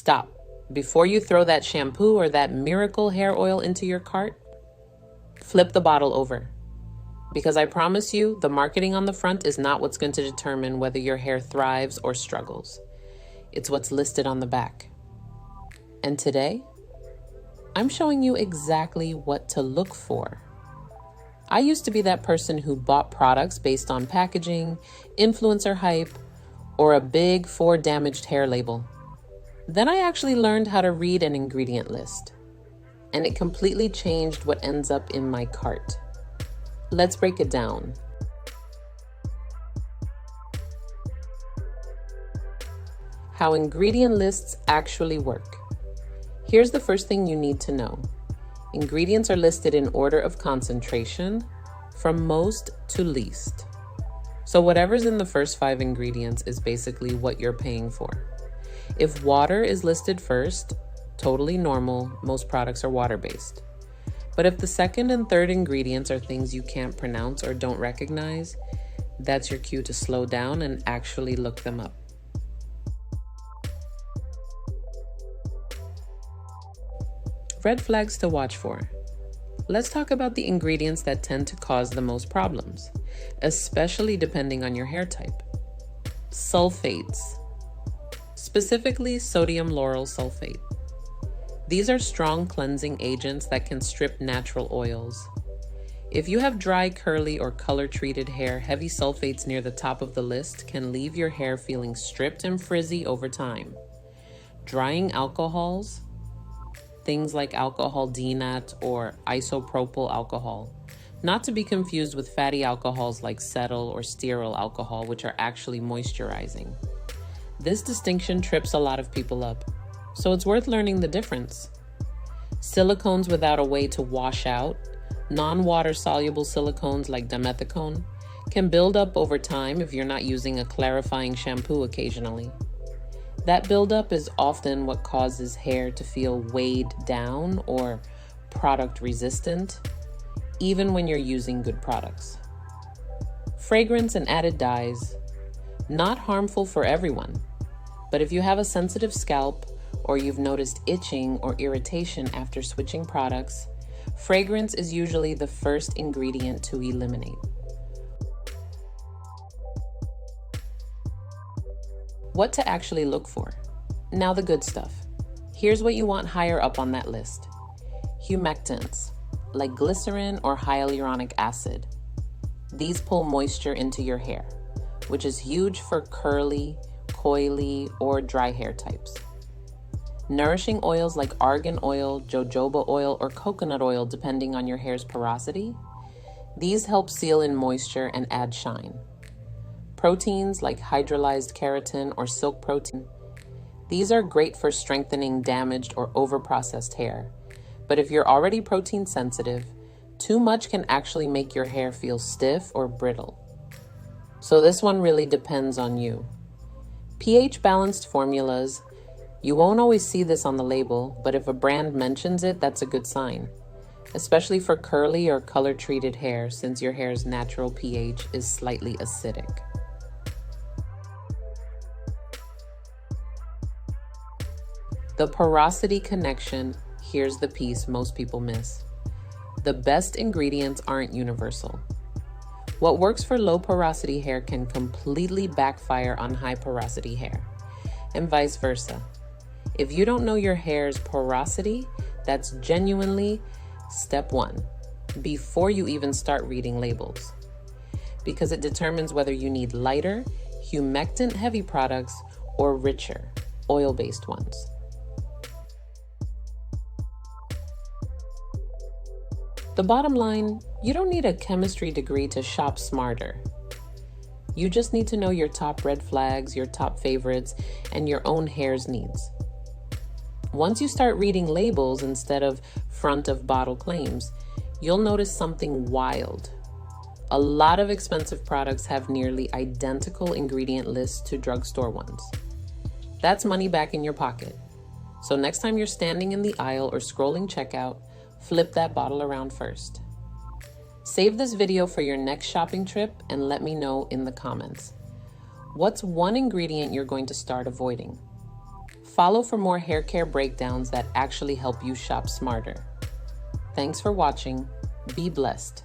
Stop. Before you throw that shampoo or that miracle hair oil into your cart, flip the bottle over. Because I promise you, the marketing on the front is not what's going to determine whether your hair thrives or struggles. It's what's listed on the back. And today, I'm showing you exactly what to look for. I used to be that person who bought products based on packaging, influencer hype, or a big 4 damaged hair label. Then I actually learned how to read an ingredient list, and it completely changed what ends up in my cart. Let's break it down. How ingredient lists actually work. Here's the first thing you need to know. Ingredients are listed in order of concentration, from most to least. So whatever's in the first 5 ingredients is basically what you're paying for. If water is listed first, totally normal, most products are water-based. But if the second and third ingredients are things you can't pronounce or don't recognize, that's your cue to slow down and actually look them up. Red flags to watch for. Let's talk about the ingredients that tend to cause the most problems, especially depending on your hair type. Sulfates, specifically sodium lauryl sulfate. These are strong cleansing agents that can strip natural oils. If you have dry, curly, or color-treated hair, heavy sulfates near the top of the list can leave your hair feeling stripped and frizzy over time. Drying alcohols, things like alcohol denat or isopropyl alcohol, not to be confused with fatty alcohols like cetyl or stearyl alcohol, which are actually moisturizing. This distinction trips a lot of people up, so it's worth learning the difference. Silicones without a way to wash out, non-water soluble silicones like dimethicone, can build up over time if you're not using a clarifying shampoo occasionally. That buildup is often what causes hair to feel weighed down or product resistant, even when you're using good products. Fragrance and added dyes, not harmful for everyone, but if you have a sensitive scalp or you've noticed itching or irritation after switching products, fragrance is usually the first ingredient to eliminate. What to actually look for. Now the good stuff. Here's what you want higher up on that list. Humectants, like glycerin or hyaluronic acid. These pull moisture into your hair, which is huge for curly, coily, or dry hair types. Nourishing oils like argan oil, jojoba oil, or coconut oil, depending on your hair's porosity. These help seal in moisture and add shine. Proteins like hydrolyzed keratin or silk protein. These are great for strengthening damaged or overprocessed hair. But if you're already protein sensitive, too much can actually make your hair feel stiff or brittle. So this one really depends on you. pH balanced formulas. You won't always see this on the label, but if a brand mentions it, that's a good sign, especially for curly or color-treated hair, since your hair's natural pH is slightly acidic. The Porosity Connection, here's the piece most people miss. The best ingredients aren't universal. What works for low porosity hair can completely backfire on high porosity hair, and vice versa. If you don't know your hair's porosity, that's genuinely step 1, before you even start reading labels, because it determines whether you need lighter, humectant-heavy products or richer, oil-based ones. The bottom line, you don't need a chemistry degree to shop smarter. You just need to know your top red flags, your top favorites, and your own hair's needs. Once you start reading labels instead of front of bottle claims, you'll notice something wild. A lot of expensive products have nearly identical ingredient lists to drugstore ones. That's money back in your pocket. So next time you're standing in the aisle or scrolling checkout, flip that bottle around first. Save this video for your next shopping trip and let me know in the comments. What's one ingredient you're going to start avoiding? Follow for more hair care breakdowns that actually help you shop smarter. Thanks for watching. Be blessed.